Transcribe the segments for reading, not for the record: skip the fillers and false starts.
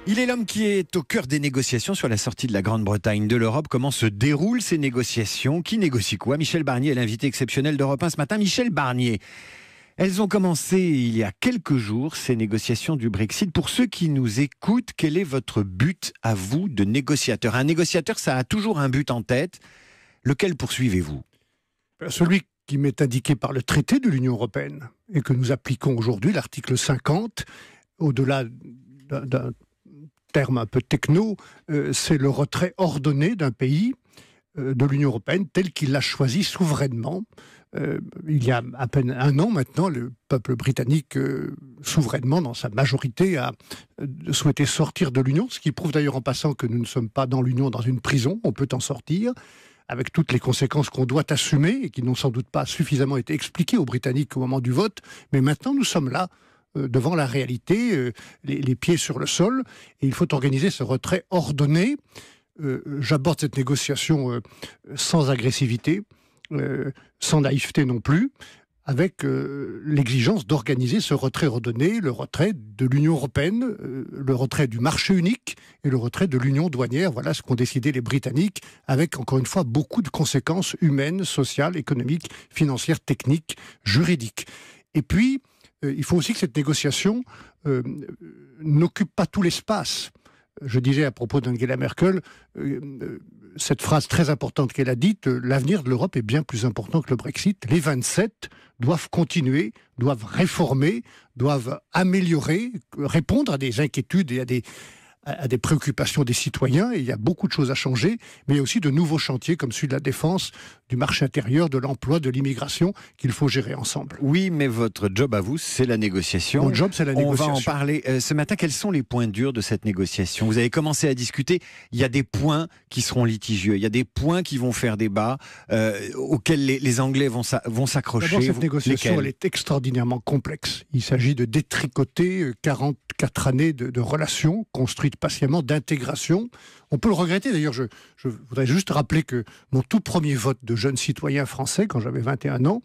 Il est l'homme qui est au cœur des négociations sur la sortie de la Grande-Bretagne de l'Europe. Comment se déroulent ces négociations? Qui négocie quoi? Michel Barnier est l'invité exceptionnel d'Europe 1 ce matin. Michel Barnier, elles ont commencé il y a quelques jours, ces négociations du Brexit. Pour ceux qui nous écoutent, quel est votre but à vous de négociateur? Un négociateur, ça a toujours un but en tête. Lequel poursuivez-vous? Celui qui m'est indiqué par le traité de l'Union européenne et que nous appliquons aujourd'hui, l'article 50, au-delà d'un terme un peu techno, c'est le retrait ordonné d'un pays de l'Union européenne tel qu'il l'a choisi souverainement. Il y a à peine un an maintenant, le peuple britannique, souverainement, dans sa majorité, a souhaité sortir de l'Union, ce qui prouve d'ailleurs en passant que nous ne sommes pas dans l'Union, dans une prison, on peut en sortir, avec toutes les conséquences qu'on doit assumer et qui n'ont sans doute pas suffisamment été expliquées aux Britanniques au moment du vote, mais maintenant nous sommes là, devant la réalité, les pieds sur le sol, et il faut organiser ce retrait ordonné. J'aborde cette négociation sans agressivité, sans naïveté non plus, avec l'exigence d'organiser ce retrait ordonné, le retrait de l'Union européenne, le retrait du marché unique et le retrait de l'Union douanière. Voilà ce qu'ont décidé les Britanniques, avec encore une fois beaucoup de conséquences humaines, sociales, économiques, financières, techniques, juridiques. Et puis, il faut aussi que cette négociation n'occupe pas tout l'espace. Je disais à propos d'Angela Merkel, cette phrase très importante qu'elle a dite, l'avenir de l'Europe est bien plus important que le Brexit. Les 27 doivent continuer, doivent réformer, doivent améliorer, répondre à des inquiétudes et à des préoccupations des citoyens. Et il y a beaucoup de choses à changer, mais il y a aussi de nouveaux chantiers comme celui de la défense, du marché intérieur, de l'emploi, de l'immigration, qu'il faut gérer ensemble. Oui, mais votre job à vous, c'est la négociation. Mon job, c'est la négociation. On va en parler ce matin. Quels sont les points durs de cette négociation? Vous avez commencé à discuter. Il y a des points qui seront litigieux. Il y a des points qui vont faire débat, auxquels les Anglais vont s'accrocher. D'abord, cette négociation, elle est extraordinairement complexe. Il s'agit de détricoter 44 années de relations construites patiemment, d'intégration. On peut le regretter. D'ailleurs, je voudrais juste rappeler que mon tout premier vote de jeune citoyen français, quand j'avais 21 ans,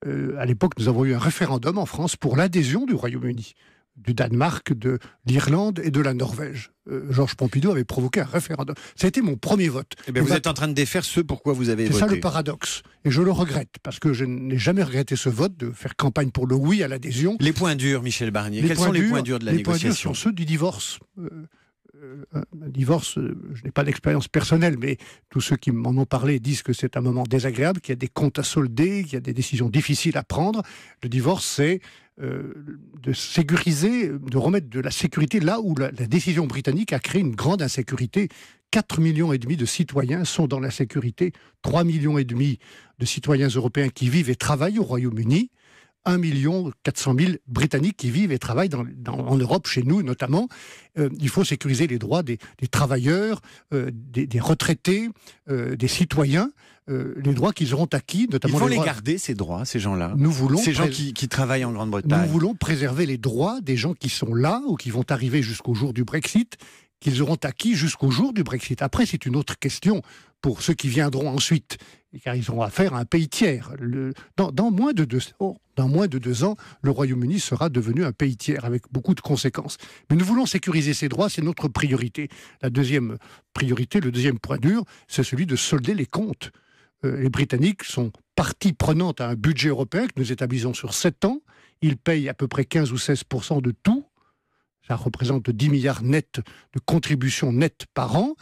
à l'époque, nous avons eu un référendum en France pour l'adhésion du Royaume-Uni, du Danemark, de l'Irlande et de la Norvège. Georges Pompidou avait provoqué un référendum. Ça a été mon premier vote. Eh bien, vous êtes en train de défaire ce pourquoi vous avez voté. C'est ça le paradoxe. Et je le regrette, parce que je n'ai jamais regretté ce vote, de faire campagne pour le oui à l'adhésion. Les points durs, Michel Barnier. Quels sont les points durs de la négociation? Les points durs sont ceux du divorce. Un divorce, je n'ai pas d'expérience personnelle, mais tous ceux qui m'en ont parlé disent que c'est un moment désagréable, qu'il y a des comptes à solder, qu'il y a des décisions difficiles à prendre. Le divorce, c'est de sécuriser, de remettre de la sécurité là où la décision britannique a créé une grande insécurité. 4,5 millions de citoyens sont dans l'insécurité, 3,5 millions de citoyens européens qui vivent et travaillent au Royaume-Uni, 1,4 million Britanniques qui vivent et travaillent en Europe, chez nous notamment. Il faut sécuriser les droits des travailleurs, des retraités, des citoyens, les droits qu'ils auront acquis, notamment. Il faut les garder, ces droits, ces gens-là. Nous voulons ces gens qui travaillent en Grande-Bretagne. Nous voulons préserver les droits des gens qui sont là ou qui vont arriver jusqu'au jour du Brexit, qu'ils auront acquis jusqu'au jour du Brexit. Après, c'est une autre question pour ceux qui viendront ensuite, car ils auront affaire à un pays tiers. Dans moins de 2 ans, le Royaume-Uni sera devenu un pays tiers, avec beaucoup de conséquences. Mais nous voulons sécuriser ces droits, c'est notre priorité. La deuxième priorité, le deuxième point dur, c'est celui de solder les comptes. Les Britanniques sont partie prenante à un budget européen que nous établissons sur 7 ans. Ils payent à peu près 15 ou 16% de tout. Ça représente 10 milliards nets de contributions nettes par an.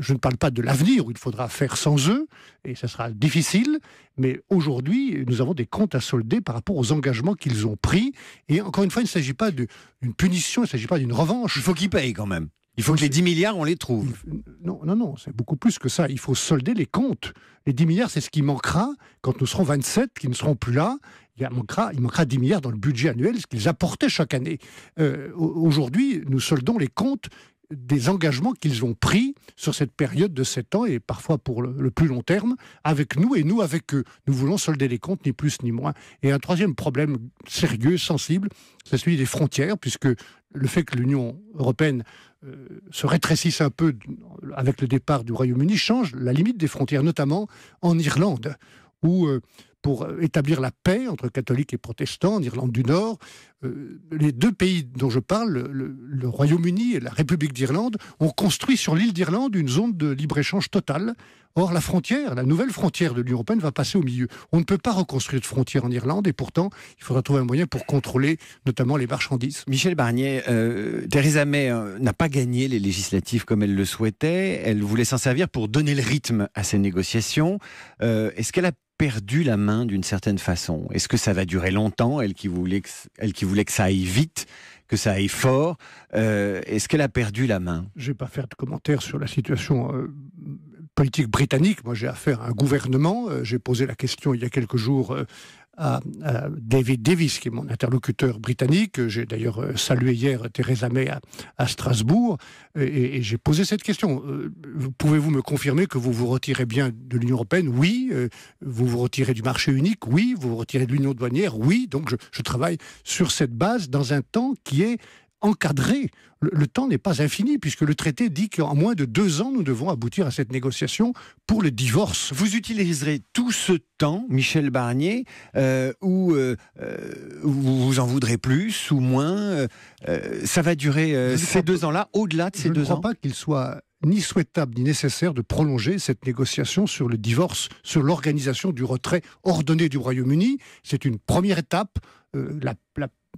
Je ne parle pas de l'avenir où il faudra faire sans eux, et ça sera difficile, mais aujourd'hui, nous avons des comptes à solder par rapport aux engagements qu'ils ont pris. Et encore une fois, il ne s'agit pas d'une punition, il ne s'agit pas d'une revanche. Il faut qu'ils payent quand même. Il faut que les 10 milliards, on les trouve. Non, c'est beaucoup plus que ça. Il faut solder les comptes. Les 10 milliards, c'est ce qui manquera quand nous serons 27, qui ne seront plus là. Il manquera 10 milliards dans le budget annuel, ce qu'ils apportaient chaque année. Aujourd'hui, nous soldons les comptes des engagements qu'ils ont pris sur cette période de 7 ans et parfois pour le plus long terme, avec nous et nous avec eux. Nous voulons solder les comptes, ni plus ni moins. Et un troisième problème sérieux, sensible, c'est celui des frontières, puisque le fait que l'Union européenne se rétrécisse un peu avec le départ du Royaume-Uni change la limite des frontières, notamment en Irlande, où pour établir la paix entre catholiques et protestants en Irlande du Nord. Les deux pays dont je parle, le Royaume-Uni et la République d'Irlande, ont construit sur l'île d'Irlande une zone de libre-échange totale. Or, la nouvelle frontière de l'Union européenne va passer au milieu. On ne peut pas reconstruire de frontière en Irlande et pourtant, il faudra trouver un moyen pour contrôler notamment les marchandises. Michel Barnier, Theresa May n'a pas gagné les législatives comme elle le souhaitait. Elle voulait s'en servir pour donner le rythme à ces négociations. Est-ce qu'elle a perdu la main d'une certaine façon? Est-ce que ça va durer longtemps, elle qui voulait que ça aille vite, que ça aille fort? Est-ce qu'elle a perdu la main? Je ne vais pas faire de commentaires sur la situation politique britannique. Moi, j'ai affaire à un gouvernement. J'ai posé la question il y a quelques jours à David Davis, qui est mon interlocuteur britannique. J'ai d'ailleurs salué hier Theresa May à Strasbourg, et j'ai posé cette question. Pouvez-vous me confirmer que vous vous retirez bien de l'Union européenne? Oui. Vous vous retirez du marché unique? Oui. Vous vous retirez de l'union douanière? Oui. Donc je travaille sur cette base dans un temps qui est encadré. Le temps n'est pas infini, puisque le traité dit qu'en moins de 2 ans, nous devons aboutir à cette négociation pour le divorce. Vous utiliserez tout ce temps, Michel Barnier, où vous vous en voudrez plus ou moins. Ça va durer ces 2 ans-là, au-delà de ces 2 ans. Je ne crois pas qu'il soit ni souhaitable ni nécessaire de prolonger cette négociation sur le divorce, sur l'organisation du retrait ordonné du Royaume-Uni. C'est une première étape,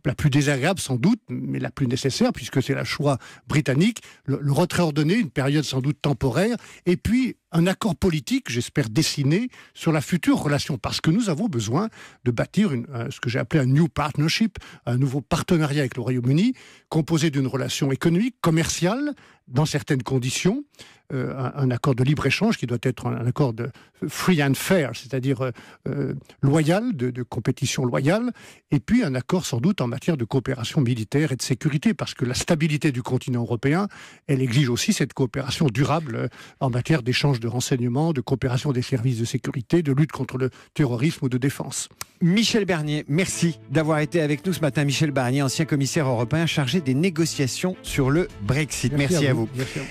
la plus désagréable sans doute, mais la plus nécessaire, puisque c'est le choix britannique, le retrait ordonné, une période sans doute temporaire, et puis un accord politique, j'espère dessiné, sur la future relation, parce que nous avons besoin de bâtir ce que j'ai appelé un new partnership, un nouveau partenariat avec le Royaume-Uni, composé d'une relation économique, commerciale, dans certaines conditions, un accord de libre-échange qui doit être un accord de free and fair, c'est-à-dire loyal, de compétition loyale, et puis un accord sans doute en matière de coopération militaire et de sécurité, parce que la stabilité du continent européen, elle exige aussi cette coopération durable en matière d'échange de renseignements, de coopération des services de sécurité, de lutte contre le terrorisme ou de défense. Michel Barnier, merci d'avoir été avec nous ce matin. Michel Barnier, ancien commissaire européen chargé des négociations sur le Brexit. Merci à vous. Merci à vous.